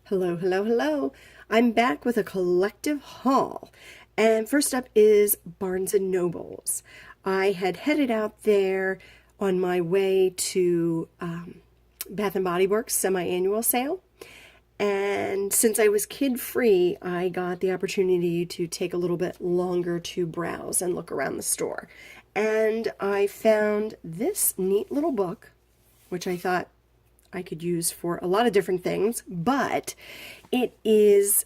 Hello, hello, hello. I'm back with a collective haul. And first up is Barnes& and Nobles. I had headed out there on my way to Bath& and Body Works semi-annual sale. And since I was kid-free, I got the opportunity to take a little bit longer to browse and look around the store. And I found this neat little book, which I thought I could use for a lot of different things, but it is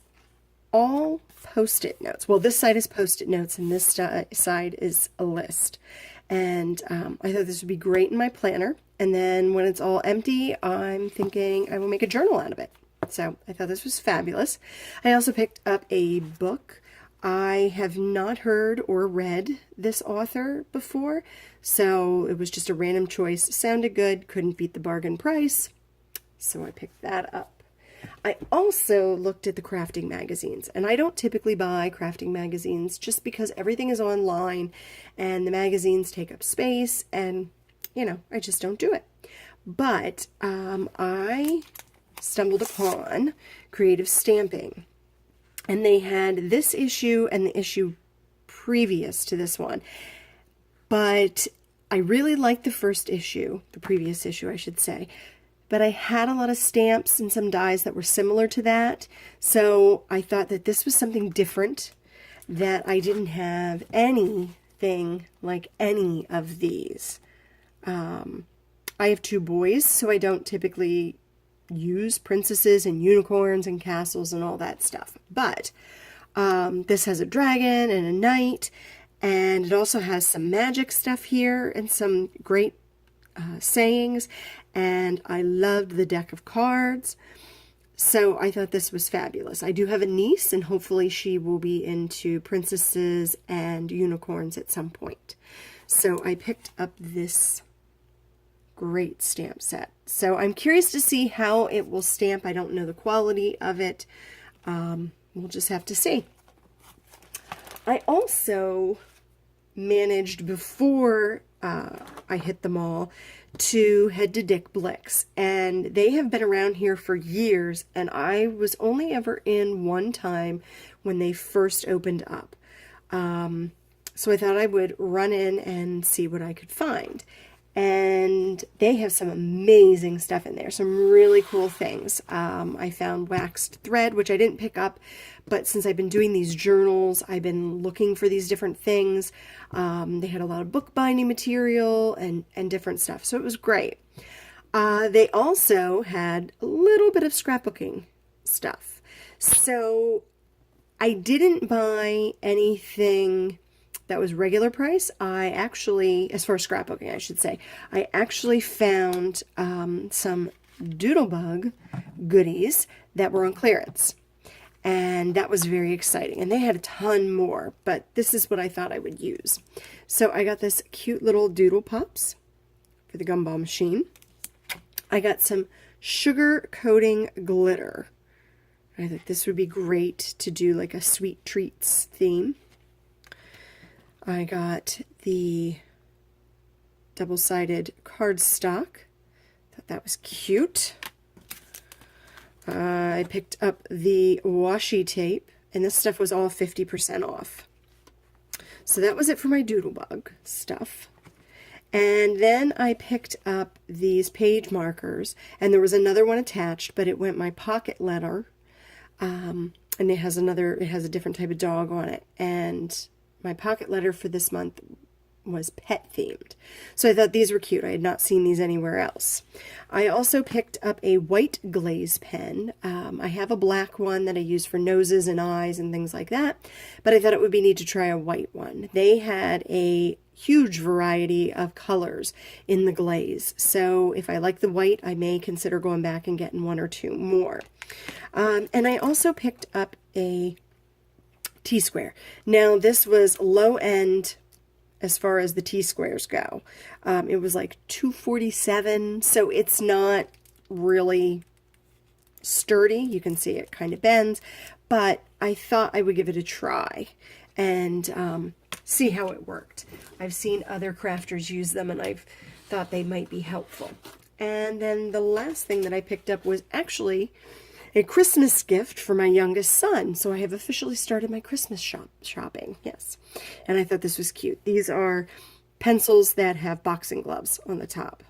all post-it notes. Well, this side is post-it notes and this side is a list. And I thought this would be great in my planner. And then when it's all empty, I'm thinking I will make a journal out of it. So I thought this was fabulous. I also picked up a book. I have not heard or read this author before, so it was just a random choice. Sounded good, couldn't beat the bargain price, so I picked that up. I also looked at the crafting magazines, and I don't typically buy crafting magazines just because everything is online and the magazines take up space, and I just don't do it. But I stumbled upon Creative Stamping. And they had this issue and the issue previous to this one. But I really liked the first issue, the previous issue, I should say. But I had a lot of stamps and some dies that were similar to that. So I thought that this was something different, that I didn't have anything like any of these. I have two boys, so I don't typically use princesses and unicorns and castles and all that stuff. But this has a dragon and a knight, and it also has some magic stuff here and some great sayings, and I loved the deck of cards. So I thought this was fabulous. I do have a niece, and hopefully she will be into princesses and unicorns at some point. So I picked up this great stamp set. So I'm curious to see how it will stamp. I don't know the quality of it. We'll just have to see. I also managed, before I hit the mall, to head to Blick's, and they have been around here for years, and I was only ever in one time when they first opened up. So I thought I would run in and see what I could find. And they have some amazing stuff in there, some really cool things. I found waxed thread, which I didn't pick up, but since I've been doing these journals, I've been looking for these different things. They had a lot of bookbinding material and different stuff, so it was great. They also had a little bit of scrapbooking stuff. So I didn't buy anything that was regular price. I actually, as far as scrapbooking, I should say, I actually found some Doodlebug goodies that were on clearance. And that was very exciting. And they had a ton more, but this is what I thought I would use. So I got this cute little Doodle Pops for the gumball machine. I got some sugar coating glitter. I thought this would be great to do like a sweet treats theme. I got the double-sided cardstock. Thought that was cute. I picked up the washi tape, and this stuff was all 50% off. So that was it for my Doodlebug stuff. And then I picked up these page markers, and there was another one attached, but it went my pocket letter, and it has a different type of dog on it, and my pocket letter for this month was pet themed. So I thought these were cute. I had not seen these anywhere else. I also picked up a white glaze pen. I have a black one that I use for noses and eyes and things like that, but I thought it would be neat to try a white one. They had a huge variety of colors in the glaze. So if I like the white, I may consider going back and getting one or two more. And I also picked up a T-square. Now this was low end as far as the T-squares go. It was like $2.47, so it's not really sturdy. You can see it kind of bends, but I thought I would give it a try and see how it worked. I've seen other crafters use them, and I've thought they might be helpful. And then the last thing that I picked up was actually a Christmas gift for my youngest son. So I have officially started my Christmas shopping. Yes. And I thought this was cute. These are pencils that have boxing gloves on the top.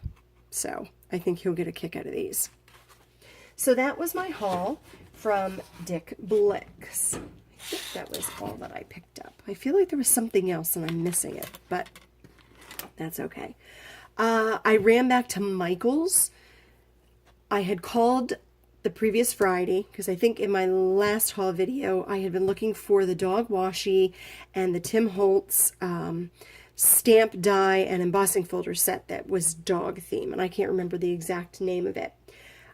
So I think he'll get a kick out of these. So that was my haul from Blick's. I think that was all that I picked up. I feel like there was something else and I'm missing it, but that's okay. I ran back to Michael's. I had called the previous Friday because I think in my last haul video I had been looking for the dog washi and the Tim Holtz stamp die and embossing folder set that was dog theme, and I can't remember the exact name of it.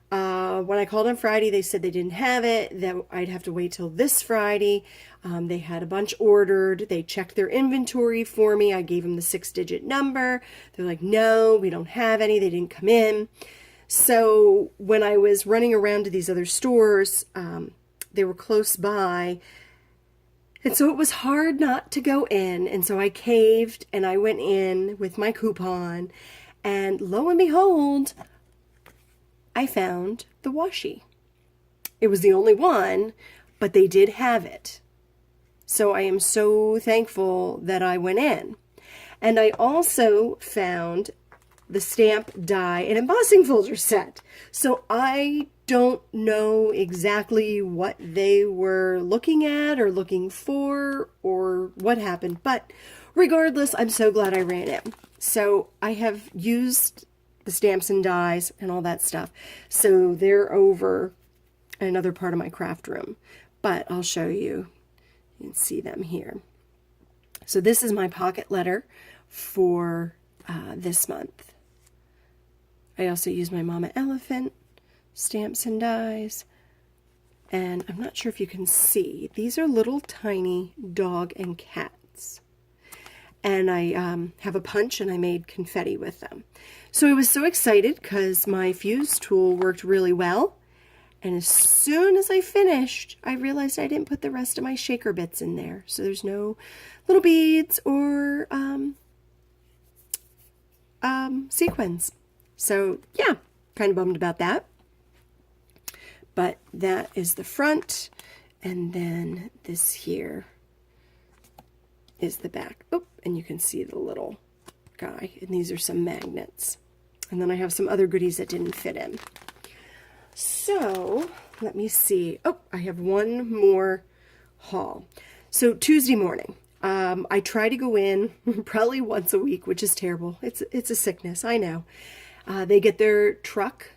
When I called on Friday, they said they didn't have it, that I'd have to wait till this Friday. They had a bunch ordered. They checked their inventory for me. I gave them the 6-digit number. They're like, no, we don't have any. They didn't come in. So when I was running around to these other stores, they were close by. And so it was hard not to go in. And so I caved and I went in with my coupon. And lo and behold, I found the washi. It was the only one, but they did have it. So I am so thankful that I went in. And I also found the stamp, die, and embossing folder set. So I don't know exactly what they were looking at or looking for or what happened. But regardless, I'm so glad I ran in. So I have used the stamps and dies and all that stuff. So they're over in another part of my craft room. But I'll show you. You can see them here. So this is my pocket letter for this month. I also use my Mama Elephant stamps and dies. And I'm not sure if you can see. These are little tiny dog and cats. And I have a punch and I made confetti with them. So I was so excited because my fuse tool worked really well. And as soon as I finished, I realized I didn't put the rest of my shaker bits in there. So there's no little beads or sequins. So yeah, kind of bummed about that. But that is the front. And then this here is the back. Oh, and you can see the little guy. And these are some magnets. And then I have some other goodies that didn't fit in. So let me see. Oh, I have one more haul. So Tuesday morning, I try to go in probably once a week, which is terrible. It's a sickness, I know. They get their truck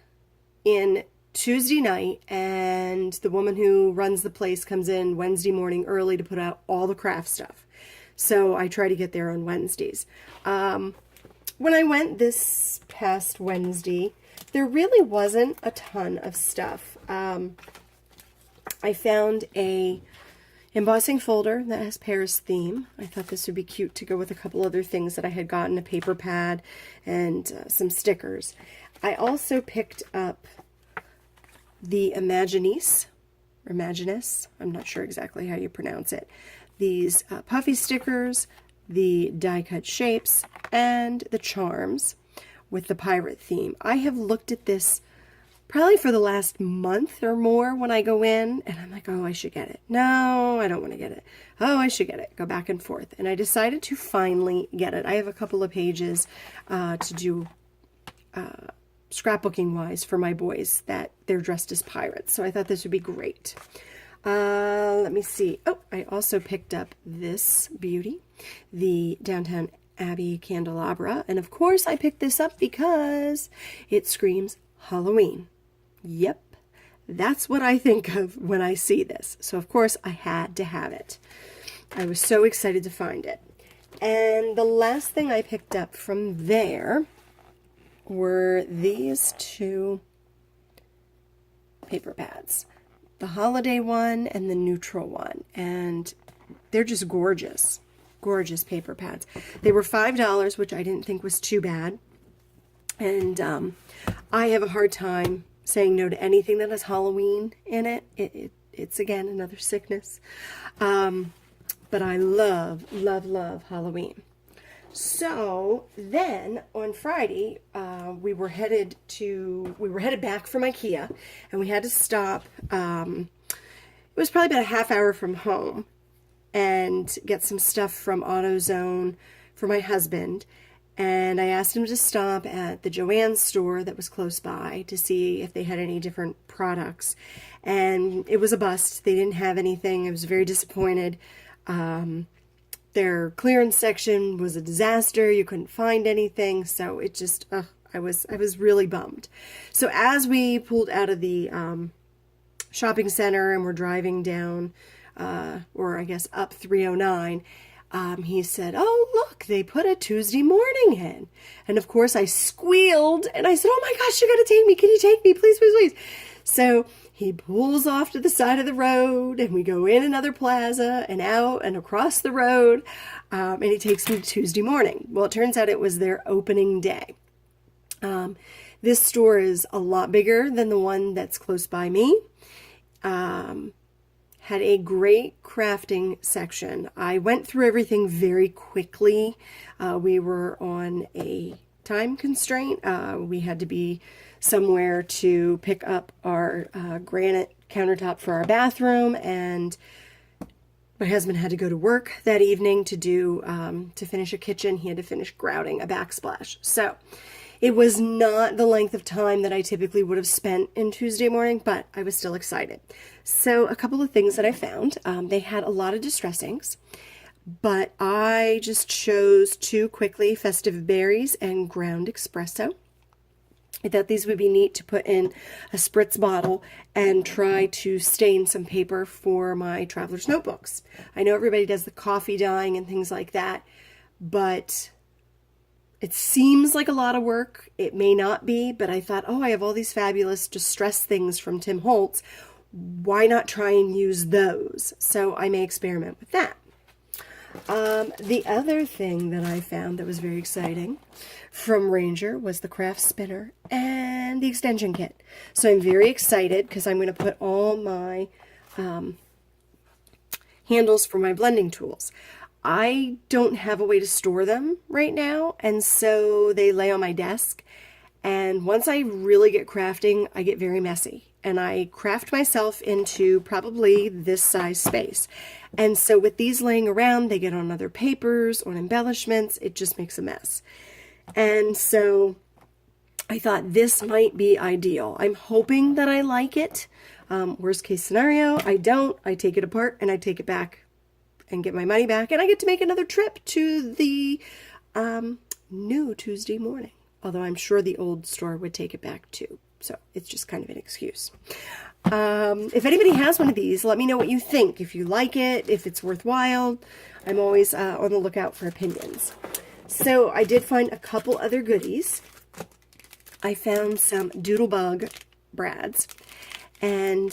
in Tuesday night, and the woman who runs the place comes in Wednesday morning early to put out all the craft stuff. So I try to get there on Wednesdays. When I went this past Wednesday, there really wasn't a ton of stuff. I found a embossing folder that has Paris theme. I thought this would be cute to go with a couple other things that I had gotten, a paper pad and some stickers. I also picked up the Imaginis, I'm not sure exactly how you pronounce it. These puffy stickers, the die-cut shapes, and the charms with the pirate theme. I have looked at this probably for the last month or more when I go in, and I'm like, oh, I should get it. No, I don't want to get it. Oh, I should get it. Go back and forth. And I decided to finally get it. I have a couple of pages to do scrapbooking-wise for my boys that they're dressed as pirates. So I thought this would be great. Let me see. Oh, I also picked up this beauty, the Downtown Abbey candelabra, and of course I picked this up because it screams Halloween. Yep, that's what I think of when I see this. So of course I had to have it. I was so excited to find it. And the last thing I picked up from there were these two paper pads, the holiday one and the neutral one, and they're just gorgeous. Gorgeous paper pads. They were $5, which I didn't think was too bad. And I have a hard time saying no to anything that has Halloween in it. It's again another sickness. But I love, love, love Halloween. So then on Friday, we were headed back from IKEA, and we had to stop. It was probably about a half hour from home, and get some stuff from AutoZone for my husband. And I asked him to stop at the Joann's store that was close by to see if they had any different products. And it was a bust. They didn't have anything. I was very disappointed. Their clearance section was a disaster. You couldn't find anything. So it just, I was really bummed. So as we pulled out of the shopping center and we're driving down, or I guess up 309, he said, "Oh, look, they put a Tuesday morning in." And of course I squealed and I said, "Oh my gosh, you gotta take me. Can you take me? Please, please, please." So he pulls off to the side of the road and we go in another plaza and out and across the road. And he takes me to Tuesday morning. Well, it turns out it was their opening day. This store is a lot bigger than the one that's close by me. Had a great crafting section. I went through everything very quickly. We were on a time constraint. We had to be somewhere to pick up our granite countertop for our bathroom, and my husband had to go to work that evening to finish a kitchen. He had to finish grouting a backsplash. So it was not the length of time that I typically would have spent in Tuesday morning, but I was still excited. So a couple of things that I found. They had a lot of distress inks, but I just chose two quickly: Festive Berries and Ground Espresso. I thought these would be neat to put in a spritz bottle and try to stain some paper for my traveler's notebooks. I know everybody does the coffee dyeing and things like that, but it seems like a lot of work. It may not be, but I thought, I have all these fabulous distress things from Tim Holtz. Why not try and use those? So I may experiment with that. The other thing that I found that was very exciting from Ranger was the craft spinner and the extension kit. So I'm very excited because I'm going to put all my handles for my blending tools. I don't have a way to store them right now, and so they lay on my desk. And once I really get crafting, I get very messy. And I craft myself into probably this size space. And so with these laying around, they get on other papers, on embellishments. It just makes a mess. And so I thought this might be ideal. I'm hoping that I like it. Worst case scenario, I don't. I take it apart and I take it back and get my money back. And I get to make another trip to the new Tuesday morning. Although I'm sure the old store would take it back too. So it's just kind of an excuse. If anybody has one of these, let me know what you think. If you like it, if it's worthwhile. I'm always on the lookout for opinions. So I did find a couple other goodies. I found some Doodlebug brads. And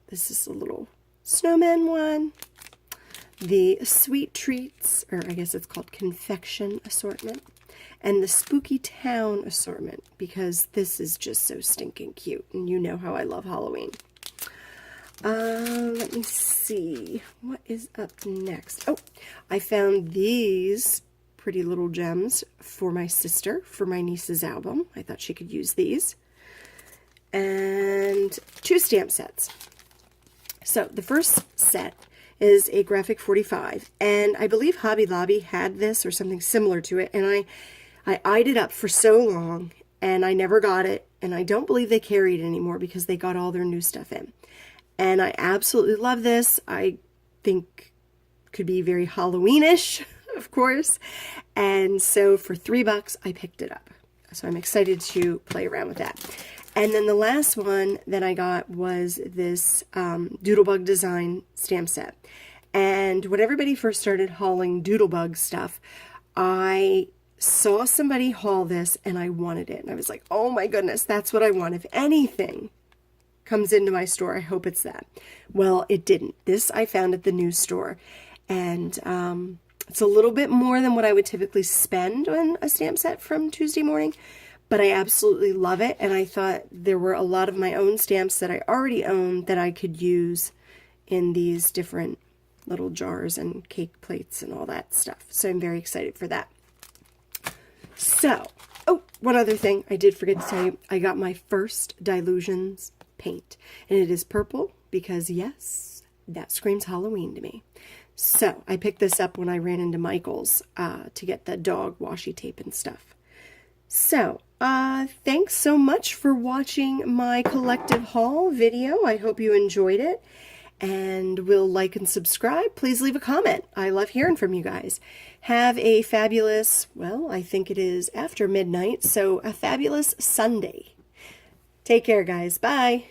this is a little snowman one. The Sweet Treats, or I guess it's called Confection Assortment. And the Spooky Town assortment, because this is just so stinking cute, and you know how I love Halloween. Let me see, what is up next? Oh, I found these pretty little gems for my sister, for my niece's album. I thought she could use these. And two stamp sets. So the first set is a Graphic 45, and I believe Hobby Lobby had this or something similar to it, and I eyed it up for so long, and I never got it, and I don't believe they carry it anymore because they got all their new stuff in. And I absolutely love this. I think could be very Halloweenish, of course. And so for $3, I picked it up. So I'm excited to play around with that. And then the last one that I got was this Doodlebug design stamp set. And when everybody first started hauling Doodlebug stuff, I saw somebody haul this and I wanted it. And I was like, oh my goodness, that's what I want. If anything comes into my store, I hope it's that. Well, it didn't. This I found at the news store. And it's a little bit more than what I would typically spend on a stamp set from Tuesday morning. But I absolutely love it. And I thought there were a lot of my own stamps that I already own that I could use in these different little jars and cake plates and all that stuff. So I'm very excited for that. So, oh, one other thing I did forget to tell you. I got my first Dilutions paint. And it is purple because, yes, that screams Halloween to me. So, I picked this up when I ran into Michael's to get the dog washi tape and stuff. So, thanks so much for watching my collective haul video. I hope you enjoyed it. And will like and subscribe. Please leave a comment. I love hearing from you guys. Have a fabulous, well, I think it is after midnight, so a fabulous Sunday. Take care, guys. Bye.